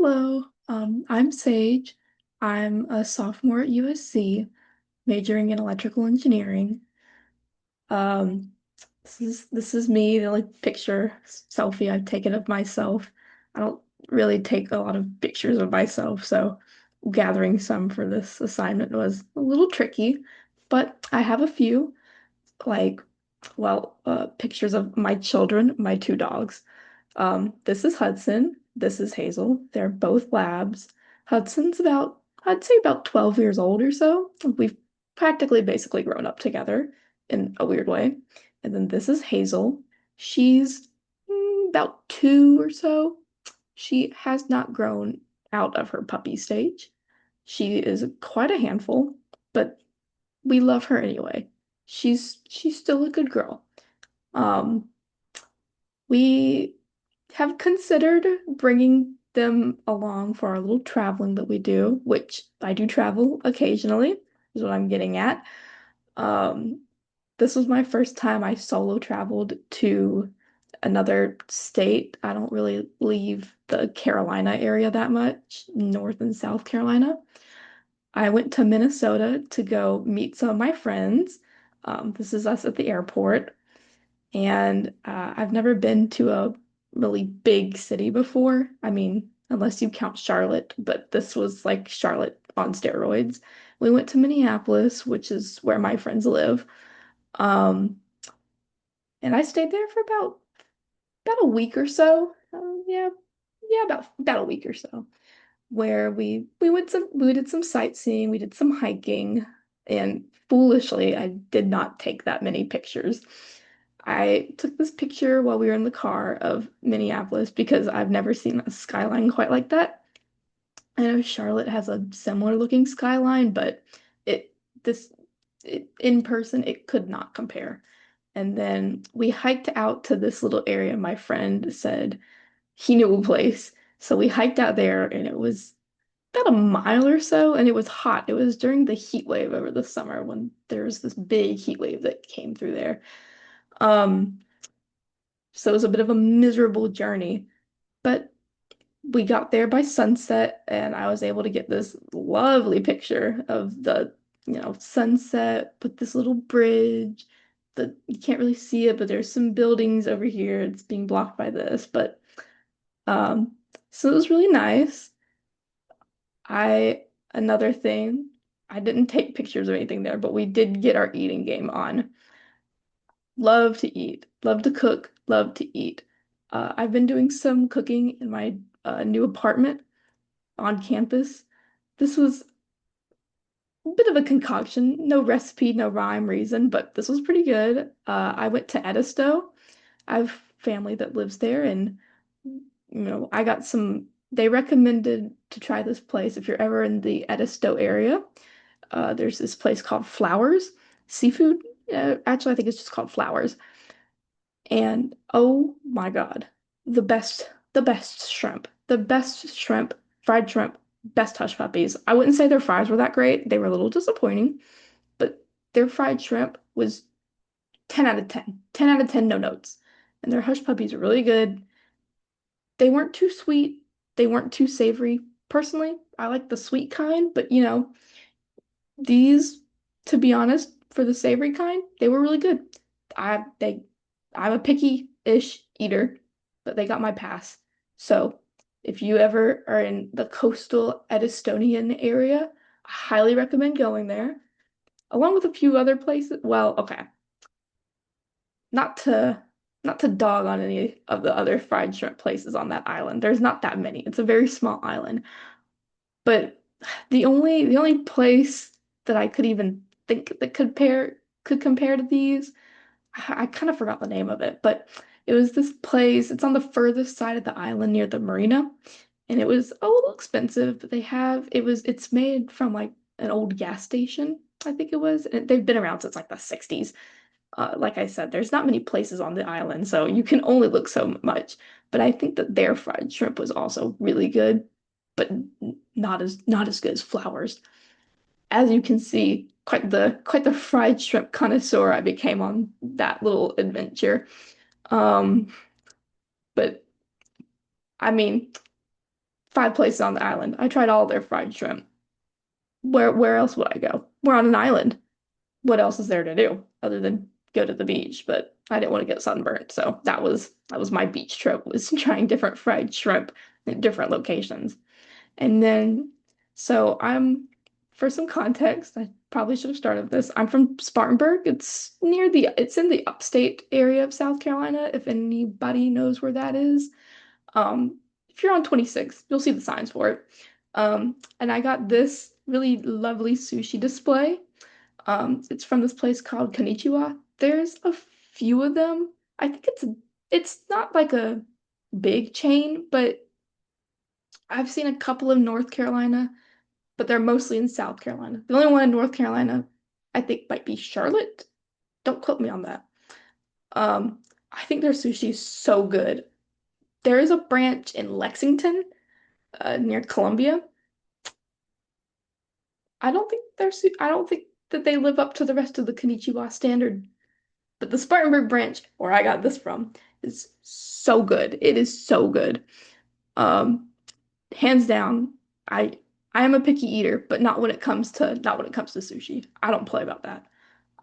Hello, I'm Sage. I'm a sophomore at USC, majoring in electrical engineering. Um, this is me, the only picture selfie I've taken of myself. I don't really take a lot of pictures of myself, so gathering some for this assignment was a little tricky, but I have a few, like, pictures of my children, my two dogs. This is Hudson. This is Hazel. They're both labs. Hudson's about, I'd say about 12 years old or so. We've practically basically grown up together in a weird way. And then this is Hazel. She's about two or so. She has not grown out of her puppy stage. She is quite a handful, but we love her anyway. She's still a good girl. Um, we have considered bringing them along for our little traveling that we do, which I do travel occasionally, is what I'm getting at. Um, this was my first time I solo traveled to another state. I don't really leave the Carolina area that much, North and South Carolina. I went to Minnesota to go meet some of my friends. This is us at the airport. And I've never been to a really big city before. I mean, unless you count Charlotte, but this was like Charlotte on steroids. We went to Minneapolis, which is where my friends live. Um, and I stayed there for about a week or so. Yeah, about a week or so, where we did some sightseeing, we did some hiking, and foolishly, I did not take that many pictures. I took this picture while we were in the car of Minneapolis because I've never seen a skyline quite like that. I know Charlotte has a similar looking skyline, but it this in person it could not compare. And then we hiked out to this little area. My friend said he knew a place. So we hiked out there and it was about a mile or so, and it was hot. It was during the heat wave over the summer when there was this big heat wave that came through there. Um, so it was a bit of a miserable journey, but we got there by sunset, and I was able to get this lovely picture of the, sunset with this little bridge. That you can't really see it, but there's some buildings over here. It's being blocked by this, but um, so it was really nice. I Another thing, I didn't take pictures or anything there, but we did get our eating game on. Love to eat, love to cook, love to eat. I've been doing some cooking in my new apartment on campus. This was a bit of a concoction, no recipe, no rhyme, reason, but this was pretty good. I went to Edisto. I have family that lives there, and I got some. They recommended to try this place if you're ever in the Edisto area. There's this place called Flowers Seafood. Actually, I think it's just called Flowers. And oh my God, the best shrimp, fried shrimp, best hush puppies. I wouldn't say their fries were that great. They were a little disappointing, but their fried shrimp was 10 out of 10. 10 out of 10, no notes. And their hush puppies are really good. They weren't too sweet. They weren't too savory. Personally, I like the sweet kind, but these, to be honest, for the savory kind, they were really good. I they I'm a picky-ish eater, but they got my pass. So if you ever are in the coastal Edistonian area, I highly recommend going there, along with a few other places. Well, okay, not to not to dog on any of the other fried shrimp places on that island. There's not that many. It's a very small island. But the only place that I could even think that could compare to these, I kind of forgot the name of it, but it was this place. It's on the furthest side of the island near the marina, and it was a little expensive, but it's made from like an old gas station, I think it was. And they've been around since like the 60s. Like I said, there's not many places on the island, so you can only look so much. But I think that their fried shrimp was also really good, but not as good as Flowers. As you can see, quite the fried shrimp connoisseur I became on that little adventure. Um, but I mean, 5 places on the island. I tried all their fried shrimp. Where else would I go? We're on an island. What else is there to do other than go to the beach? But I didn't want to get sunburned, so that was my beach trip was trying different fried shrimp in different locations. And then, so for some context, I probably should have started with this. I'm from Spartanburg. It's in the upstate area of South Carolina, if anybody knows where that is. If you're on 26, you'll see the signs for it. And I got this really lovely sushi display. It's from this place called Konnichiwa. There's a few of them. I think it's not like a big chain, but I've seen a couple in North Carolina, but they're mostly in South Carolina. The only one in North Carolina, I think, might be Charlotte. Don't quote me on that. I think their sushi is so good. There is a branch in Lexington, near Columbia. I don't think that they live up to the rest of the Konnichiwa standard. But the Spartanburg branch, where I got this from, is so good. It is so good. Um, Hands down, I I am a picky eater, but not when it comes to sushi. I don't play about that.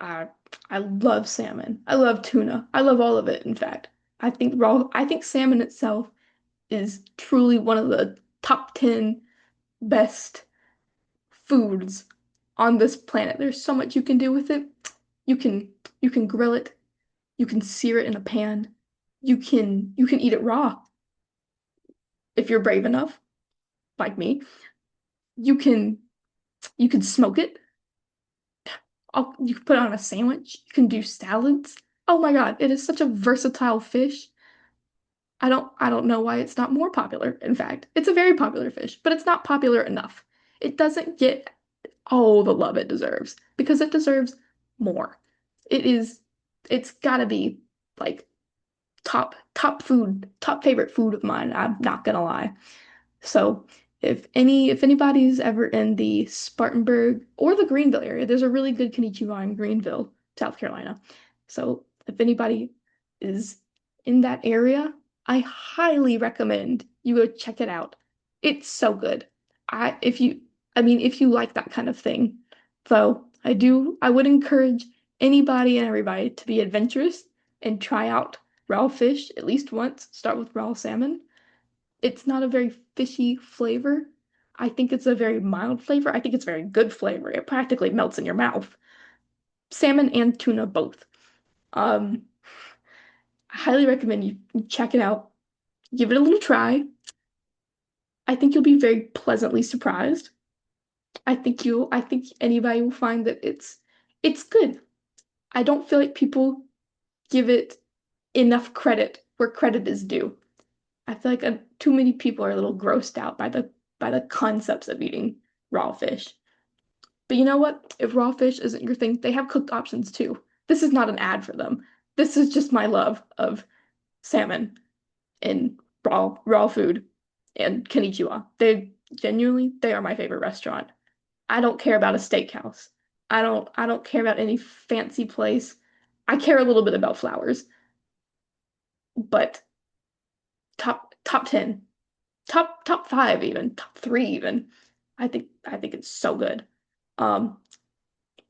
I I love salmon. I love tuna. I love all of it, in fact. I think salmon itself is truly one of the top 10 best foods on this planet. There's so much you can do with it. You can you can grill it, you can sear it in a pan. You can eat it raw if you're brave enough, like me. You can you can smoke it. You can put it on a sandwich. You can do salads. Oh my God, it is such a versatile fish. I don't know why it's not more popular. In fact, it's a very popular fish, but it's not popular enough. It doesn't get all the love it deserves because it deserves more. It is it's gotta be like top favorite food of mine. I'm not gonna lie. So if anybody's ever in the Spartanburg or the Greenville area, there's a really good Konnichiwa in Greenville, South Carolina. So if anybody is in that area, I highly recommend you go check it out. It's so good. If you I mean if you like that kind of thing. So I would encourage anybody and everybody to be adventurous and try out raw fish at least once. Start with raw salmon. It's not a very fishy flavor. I think it's a very mild flavor. I think it's very good flavor. It practically melts in your mouth. Salmon and tuna both. Um, I highly recommend you check it out. Give it a little try. I think you'll be very pleasantly surprised. I think anybody will find that it's good. I don't feel like people give it enough credit where credit is due. I feel like too many people are a little grossed out by the concepts of eating raw fish. But you know what? If raw fish isn't your thing, they have cooked options too. This is not an ad for them. This is just my love of salmon and raw food and konnichiwa. They are my favorite restaurant. I don't care about a steakhouse. I don't care about any fancy place. I care a little bit about flowers, but top 10, top 5 even, top 3 even. I think it's so good. Um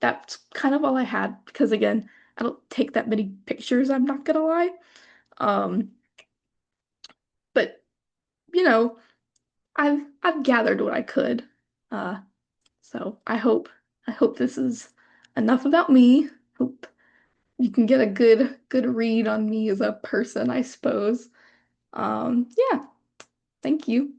that's kind of all I had because again, I don't take that many pictures, I'm not gonna lie. Um, but you know, I've gathered what I could. Uh, so I hope this is enough about me. Hope you can get a good read on me as a person, I suppose. Yeah, thank you.